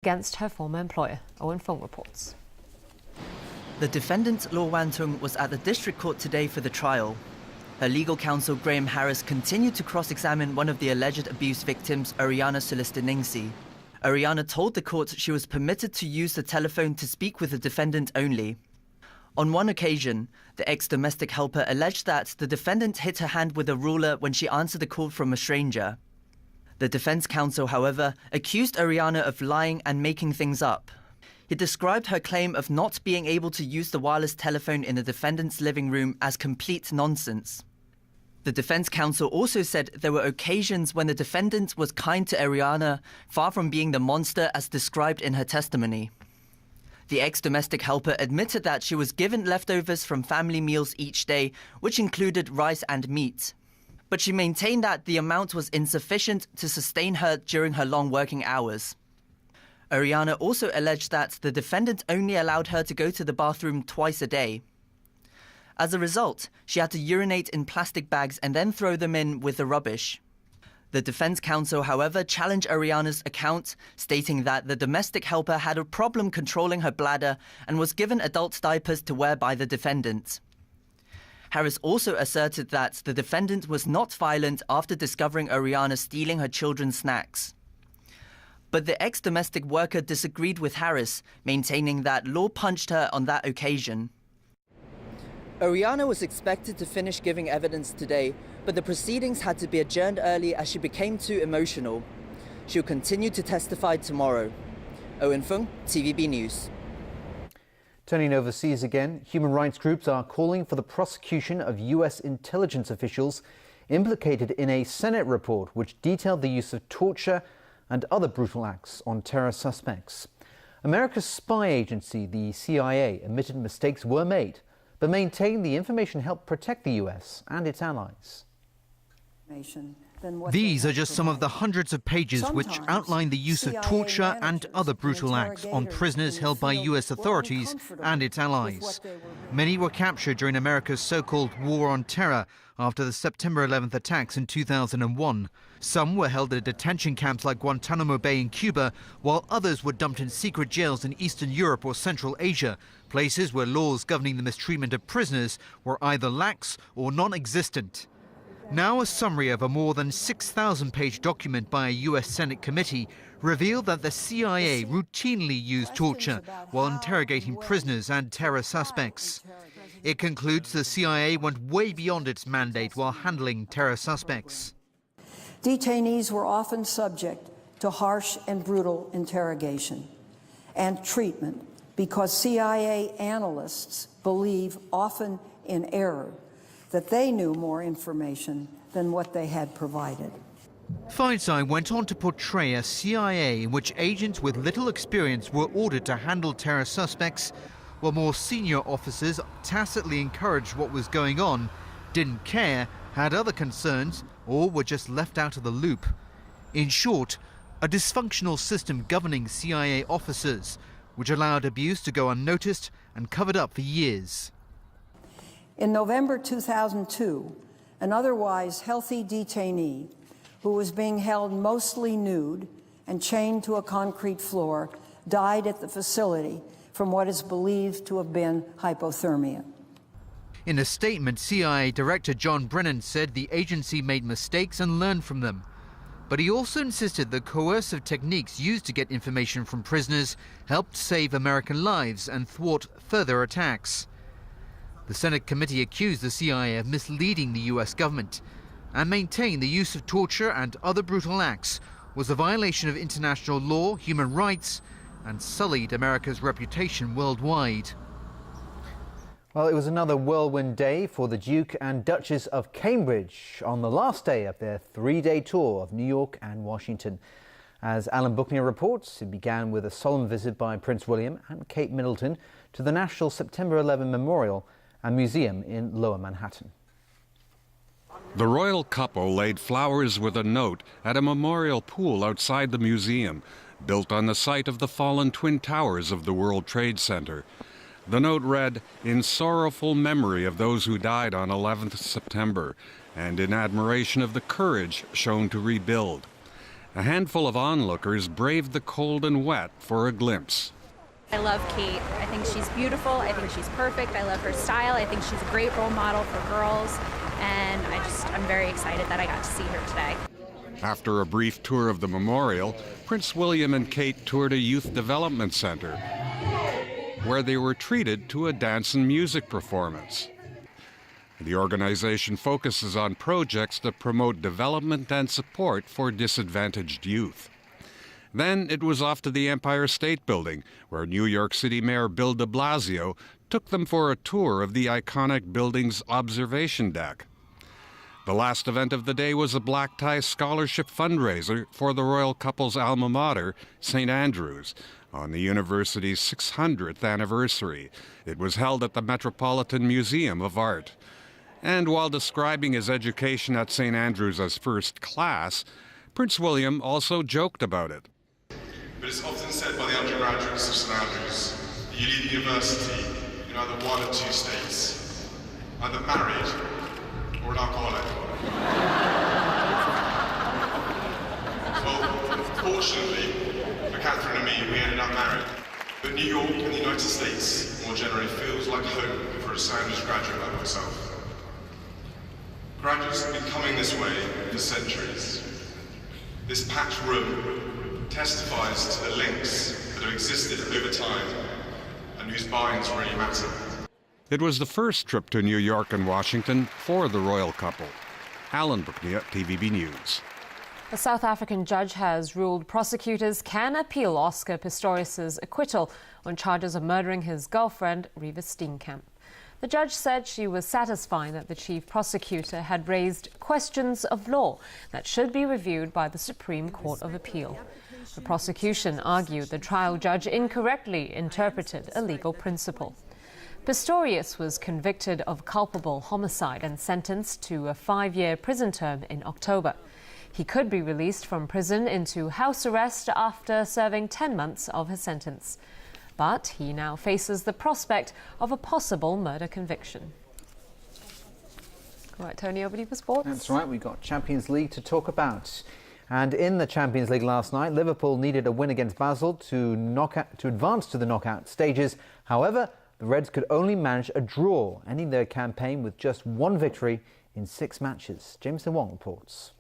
against her former employer. Owen Fung reports. The defendant, Lo Wan-tung, was at the district court today for the trial. Her legal counsel, Graham Harris, continued to cross-examine one of the alleged abuse victims, Ariana Solistinengsi. Ariana told the court she was permitted to use the telephone to speak with the defendant only. On one occasion, the ex-domestic helper alleged that the defendant hit her hand with a ruler when she answered a call from a stranger. The defense counsel, however, accused Ariana of lying and making things up. He described her claim of not being able to use the wireless telephone in the defendant's living room as complete nonsense. The defense counsel also said there were occasions when the defendant was kind to Ariana, far from being the monster as described in her testimony. The ex-domestic helper admitted that she was given leftovers from family meals each day, which included rice and meat. But she maintained that the amount was insufficient to sustain her during her long working hours. Ariana also alleged that the defendant only allowed her to go to the bathroom twice a day. As a result, she had to urinate in plastic bags and then throw them in with the rubbish. The defense counsel, however, challenged Ariana's account, stating that the domestic helper had a problem controlling her bladder and was given adult diapers to wear by the defendant. Harris also asserted that the defendant was not violent after discovering Ariana stealing her children's snacks. But the ex-domestic worker disagreed with Harris, maintaining that Law punched her on that occasion. Ariana was expected to finish giving evidence today, but the proceedings had to be adjourned early as she became too emotional. She'll continue to testify tomorrow. Owen Fung, TVB News. Turning overseas again, human rights groups are calling for the prosecution of U.S. intelligence officials implicated in a Senate report which detailed the use of torture and other brutal acts on terror suspects. America's spy agency, the CIA, admitted mistakes were made, but maintained the information helped protect the U.S. and its allies. These are just some of the hundreds of pages which outline the use of torture and other brutal acts on prisoners held by U.S. authorities and its allies. Many were captured during America's so-called War on Terror after the September 11th attacks in 2001. Some were held at detention camps like Guantanamo Bay in Cuba, while others were dumped in secret jails in Eastern Europe or Central Asia, places where laws governing the mistreatment of prisoners were either lax or non-existent. Now a summary of a more than 6,000-page document by a U.S. Senate committee revealed that the CIA routinely used torture while interrogating prisoners and terror suspects. It concludes the CIA went way beyond its mandate while handling terror suspects. Detainees were often subject to harsh and brutal interrogation and treatment because CIA analysts believe, often in error, that they knew more information than what they had provided. Feinstein went on to portray a CIA in which agents with little experience were ordered to handle terror suspects, while more senior officers tacitly encouraged what was going on, didn't care, had other concerns, or were just left out of the loop. In short, a dysfunctional system governing CIA officers, which allowed abuse to go unnoticed and covered up for years. In November 2002, an otherwise healthy detainee who was being held mostly nude and chained to a concrete floor died at the facility from what is believed to have been hypothermia. In a statement, CIA Director John Brennan said the agency made mistakes and learned from them. But he also insisted that coercive techniques used to get information from prisoners helped save American lives and thwart further attacks. The Senate committee accused the CIA of misleading the U.S. government and maintained the use of torture and other brutal acts was a violation of international law, human rights, and sullied America's reputation worldwide. Well, it was another whirlwind day for the Duke and Duchess of Cambridge on the last day of their three-day tour of New York and Washington. As Alan Buckner reports, it began with a solemn visit by Prince William and Kate Middleton to the National September 11 Memorial and Museum in Lower Manhattan. The royal couple laid flowers with a note at a memorial pool outside the museum, built on the site of the fallen Twin Towers of the World Trade Center. The note read, "In sorrowful memory of those who died on 11th September, and in admiration of the courage shown to rebuild." A handful of onlookers braved the cold and wet for a glimpse. I love Kate. I think she's beautiful. I think she's perfect. I love her style. I think she's a great role model for girls. And I'm very excited that I got to see her today. After a brief tour of the memorial, Prince William and Kate toured a youth development center where they were treated to a dance and music performance. The organization focuses on projects that promote development and support for disadvantaged youth. Then it was off to the Empire State Building, where New York City Mayor Bill de Blasio took them for a tour of the iconic building's observation deck. The last event of the day was a black tie scholarship fundraiser for the royal couple's alma mater, St. Andrews, on the university's 600th anniversary. It was held at the Metropolitan Museum of Art. And while describing his education at St. Andrews as first class, Prince William also joked about it. But it's often said by the undergraduates of St. Andrews that you leave university in either one of two states, either married or an alcoholic. Well, fortunately for Catherine and me, we ended up married. But New York and the United States, more generally, feels like home for a St. Andrews graduate like myself. Graduates have been coming this way for centuries. This packed room testifies to the links that have existed over time and whose binds really matter. It was the first trip to New York and Washington for the royal couple. Alan Brooknia, TVB News. A South African judge has ruled prosecutors can appeal Oscar Pistorius' acquittal on charges of murdering his girlfriend, Reva Steenkamp. The judge said she was satisfied that the chief prosecutor had raised questions of law that should be reviewed by the Supreme Court of Appeal. The prosecution argued the trial judge incorrectly interpreted a legal principle. Pistorius was convicted of culpable homicide and sentenced to a 5-year prison term in October. He could be released from prison into house arrest after serving 10 months of his sentence. But he now faces the prospect of a possible murder conviction. All right, Tony, over to you for sports. That's right, we've got Champions League to talk about. And in the Champions League last night, Liverpool needed a win against Basel to advance to the knockout stages. However, the Reds could only manage a draw, ending their campaign with just one victory in 6 matches. Jameson Wong reports.